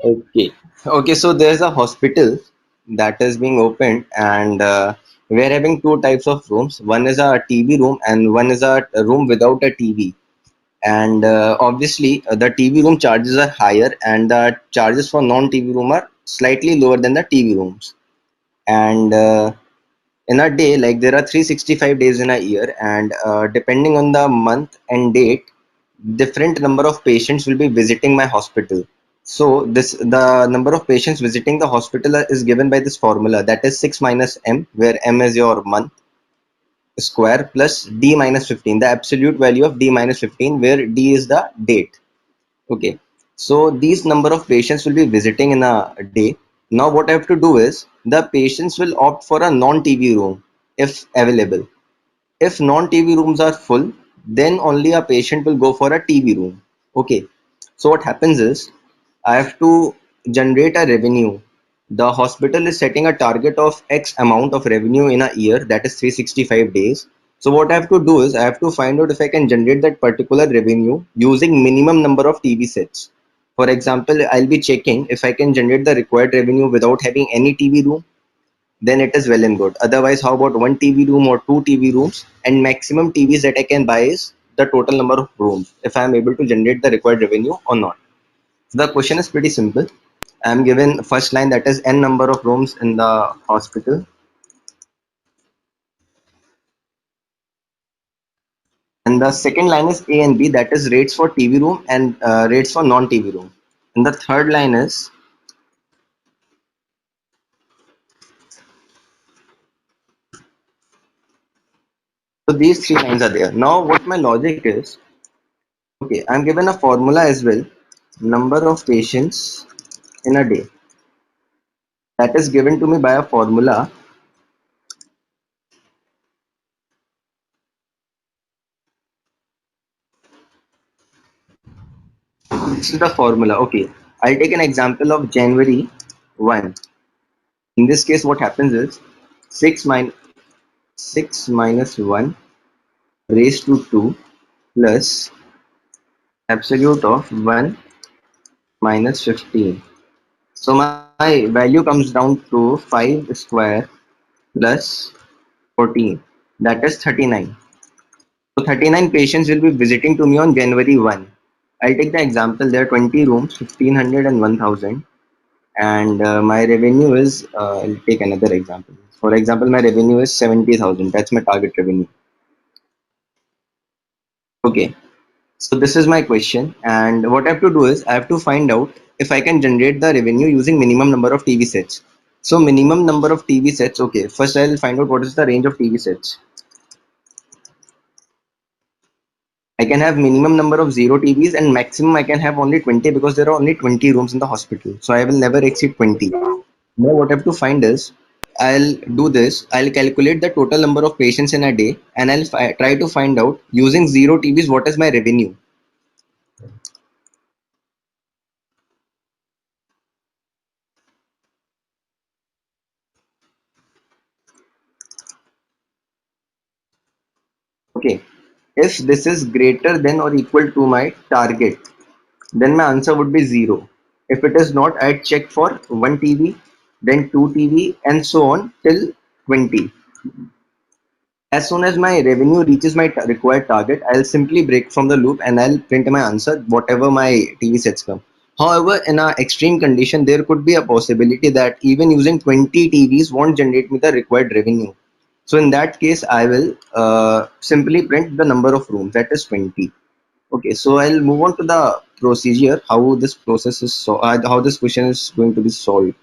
Okay. Okay, so there's a hospital that is being opened, and we're having two types of rooms. One is a TV room, and one is a room without a TV. And obviously, the TV room charges are higher, and the charges for non-TV room are slightly lower than the TV rooms. And in a day, like there are 365 days in a year, and depending on the month and date, different number of patients will be visiting my hospital. So this the number of patients visiting the hospital is given by this formula, that is 6 minus m, where m is your month square, plus d minus 15, the absolute value of d minus 15, where d is the date. Okay, so these number of patients will be visiting in a day. Now what I have to do is the patients will opt for a non-TV room if available. If non-TV rooms are full, then only a patient will go for a TV room. Okay, so what happens is I have to generate a revenue. The hospital is setting a target of X amount of revenue in a year, that is 365 days. So what I have to do is I have to find out if I can generate that particular revenue using minimum number of TV sets. For example, I'll be checking if I can generate the required revenue without having any TV room, then it is well and good. Otherwise, how about one TV room or two TV rooms, and maximum TVs that I can buy is the total number of rooms, if I am able to generate the required revenue or not. So the question is pretty simple. I am given first line, that is n number of rooms in the hospital, and the second line is A and B, that is rates for TV room and rates for non-TV room. And the third line is, so these three lines are there. Now what my logic is, okay, I'm given a formula as well, number of patients in a day, that is given to me by a formula. This is the formula. Okay, I'll take an example of January 1. In this case, what happens is 6 minus 1 raised to 2 plus absolute of 1 minus 15. So my value comes down to 5 square plus 14, that is 39. So 39 patients will be visiting to me on January 1. I'll take the example, there are 20 rooms, 1500 and 1000, and my revenue is, I'll take another example. For example, my revenue is 70,000. That's my target revenue. Okay, so this is my question, and what I have to do is I have to find out if I can generate the revenue using minimum number of TV sets. So minimum number of TV sets. Okay, first I'll find out what is the range of TV sets. I can have minimum number of 0 TVs, and maximum I can have only 20, because there are only 20 rooms in the hospital. So I will never exceed 20. Now what I have to find is, I'll do this. I'll calculate the total number of patients in a day, and I'll try to find out using 0 TVs what is my revenue. Okay. If this is greater than or equal to my target, then my answer would be 0. If it is not, I'd check for 1 TV, then 2 TV, and so on till 20. As soon as my revenue reaches my required target, I'll simply break from the loop and I'll print my answer, whatever my TV sets come. However, in a extreme condition, there could be a possibility that even using 20 TVs won't generate me the required revenue. So in that case, I will simply print the number of rooms, that is 20. Okay, so I'll move on to the procedure, how this process is, how this question is going to be solved.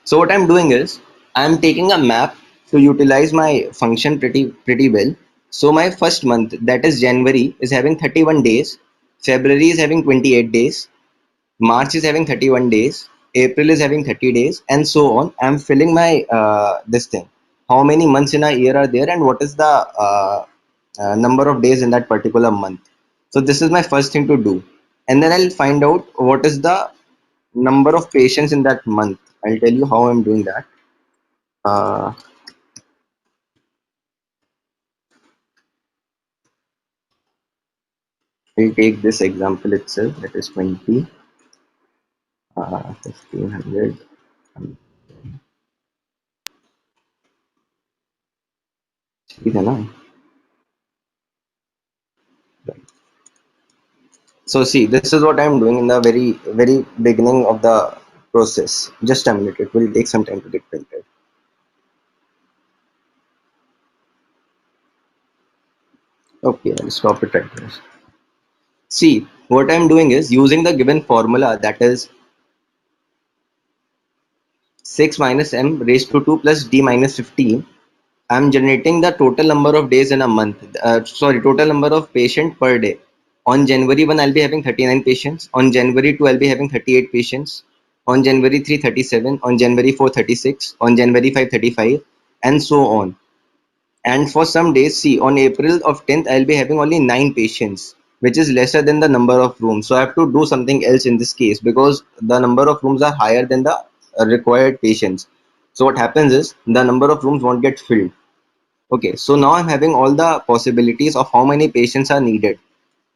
So what I'm doing is I'm taking a map to utilize my function pretty well. So my first month, that is January, is having 31 days. February is having 28 days. March is having 31 days. April is having 30 days, and so on. I'm filling my this thing. How many months in a year are there, and what is the number of days in that particular month? So this is my first thing to do, and then I'll find out what is the number of patients in that month. I'll tell you how I'm doing that. Uh, I'll take this example itself, that is 20. 1500. ठीक है ना? So see, this is what I'm doing in the very beginning of the process. Just a minute, it will take some time to get printed. Okay, I'll stop it right there. See, what I'm doing is using the given formula, that is 6 minus m raised to 2 plus d minus 15. I'm generating the total number of days in a month. Sorry, total number of patient per day. On January 1, I'll be having 39 patients. On January 2, I'll be having 38 patients. On January 3, 37. On January 4, 36. On January 5, 35, and so on. And for some days, see, on April of 10th, I'll be having only 9 patients, which is lesser than the number of rooms. So I have to do something else in this case because the number of rooms are higher than the required patients. So what happens is the number of rooms won't get filled. Okay, so now I'm having all the possibilities of how many patients are needed.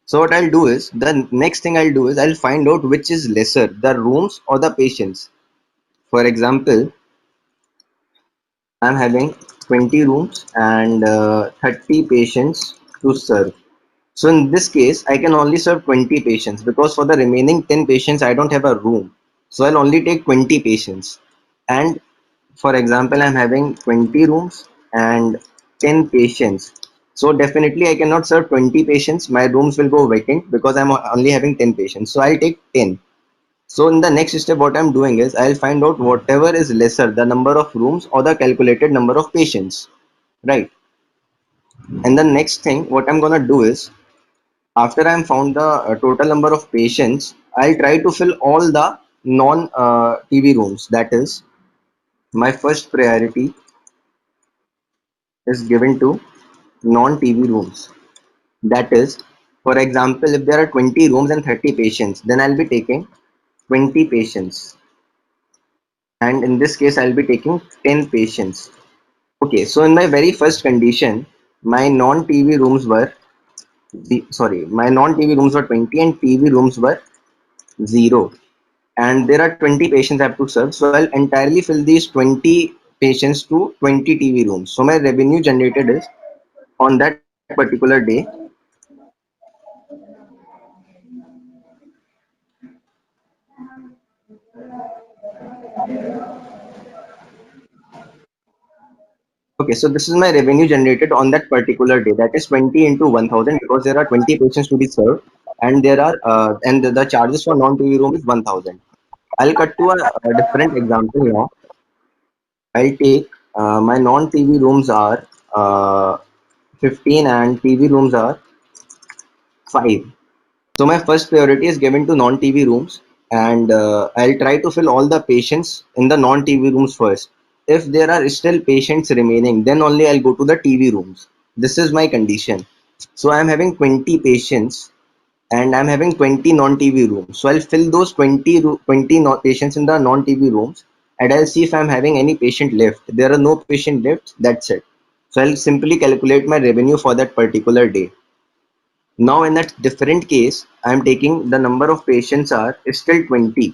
So what I'll do is the next thing I'll do is I'll find out which is lesser, the rooms or the patients. For example, I'm having 20 rooms and 30 patients to serve. So in this case, I can only serve 20 patients because for the remaining 10 patients, I don't have a room. So I'll only take 20 patients. And for example, I'm having 20 rooms and 10 patients. So definitely I cannot serve 20 patients. My rooms will go vacant because I'm only having 10 patients. So I'll take 10. So in the next step, what I'm doing is I'll find out whatever is lesser, the number of rooms or the calculated number of patients, right? And the next thing, what I'm gonna do is after I'm found the total number of patients, I'll try to fill all the non TV rooms. That is, my first priority is given to non TV rooms. That is, for example, if there are 20 rooms and 30 patients, then I'll be taking 20 patients. And in this case, I'll be taking 10 patients. Okay, so in my very first condition, my non-TV rooms were my non-TV rooms were 20 and TV rooms were 0. And there are 20 patients I have to serve. So I'll entirely fill these 20 patients to 20 TV rooms. So my revenue generated is on that particular day. Okay, so this is my revenue generated on that particular day. That is 20 into 1000 because there are 20 patients to be served, and there are and the charges for non-TV room is 1000. I'll cut to a different example now. I'll take my non-TV rooms are 15 and TV rooms are 5. So my first priority is given to non-TV rooms, and I'll try to fill all the patients in the non-TV rooms first. If there are still patients remaining, then only I'll go to the TV rooms. This is my condition. So I'm having 20 patients and I'm having 20 non-TV rooms. So I'll fill those 20 patients in the non-TV rooms, and I'll see if I'm having any patient left. There are no patient left. That's it. So I'll simply calculate my revenue for that particular day. Now in that different case, I'm taking the number of patients are still 20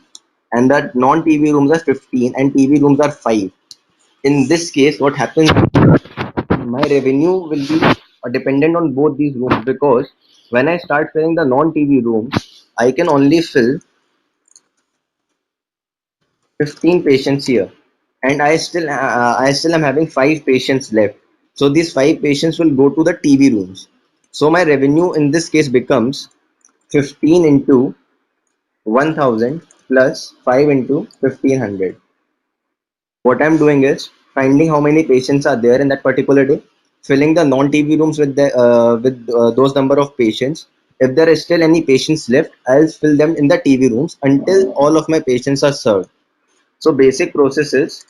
and the non-TV rooms are 15 and TV rooms are 5. In this case, what happens, my revenue will be dependent on both these rooms because when I start filling the non-TV rooms, I can only fill 15 patients here and I still am having 5 patients left. So these 5 patients will go to the TV rooms. So my revenue in this case becomes 15 into 1000 plus 5 into 1500. What I'm doing is finding how many patients are there in that particular day, filling the non-TV rooms with those number of patients. If there is still any patients left, I'll fill them in the TV rooms until all of my patients are served. So basic process is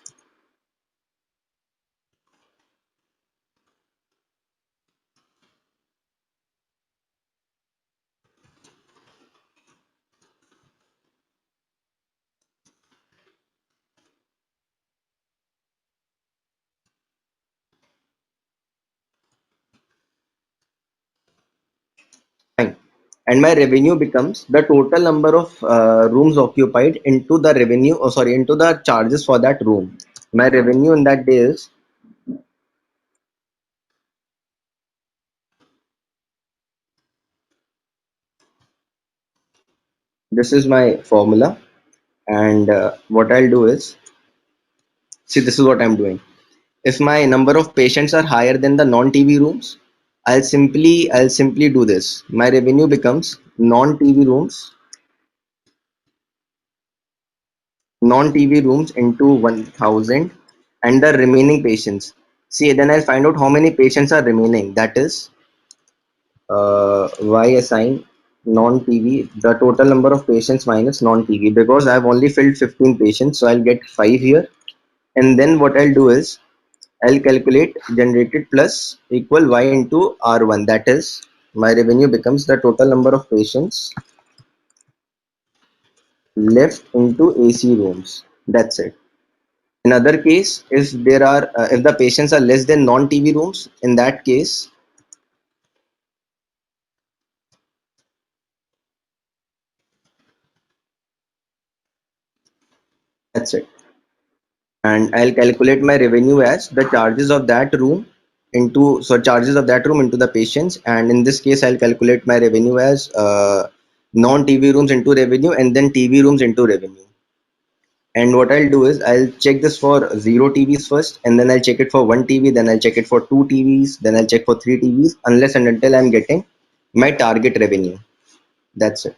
fine. and my revenue becomes the total number of rooms occupied into the revenue, oh sorry, into the charges for that room. My revenue in that day is, this is my formula. And what I'll do is, see, this is what I'm doing. If my number of patients are higher than the non-TV rooms, I'll simply do this. My revenue becomes non-TV rooms into 1000 and the remaining patients. See, then I'll find out how many patients are remaining. That is y assign non-TV, the total number of patients minus non-TV, because I've only filled 15 patients, so I'll get 5 here. And then what I'll do is I'll calculate generated plus equal y into R1. That is, my revenue becomes the total number of patients left into AC rooms. That's it. In other case, if the patients are less than non-TV rooms, in that case, that's it. And I'll calculate my revenue as the charges of that room into the patients. And in this case, I'll calculate my revenue as non-TV rooms into revenue and then TV rooms into revenue. And what I'll do is I'll check this for zero TVs first, and then I'll check it for one TV, then I'll check it for two TVs, then I'll check for three TVs, unless and until I'm getting my target revenue. That's it.